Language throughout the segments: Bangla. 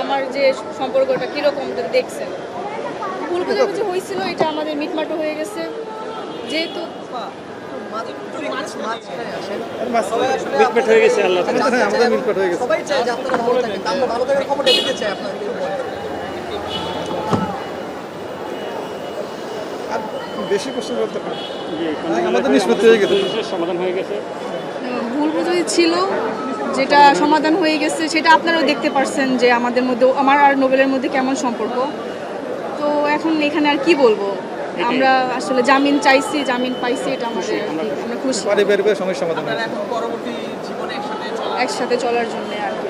আমার যে সম্পর্কটা কিরকম দেখছেন, ভুল বোঝাবুঝি হয়েছিল, এটা আমাদের মিটমাটো হয়ে গেছে। যেহেতু বেশি প্রশ্ন করতে পারে, আমাদের নিষ্পত্তি হয়ে গেছে, সমাধান হয়ে গেছে। ভুল বোঝাবুঝি ছিল, যেটা সমাধান হয়ে গেছে, সেটা আপনারাও দেখতে পারছেন যে আমাদের মধ্যে, আমার আর নোবেলের মধ্যে কেমন সম্পর্ক। তো এখন এখানে আর কি বলবো, আমরা আসলে জামিন চাইছি, জামিন পাইছি, এটা আমাদের আমরা খুশি। পারিবারিক সমস্যা সমাধান এখন পরবর্তী জীবনে একসাথে চলার জন্য আর কি।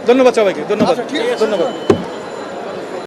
ধন্যবাদ সবাইকে, ধন্যবাদ।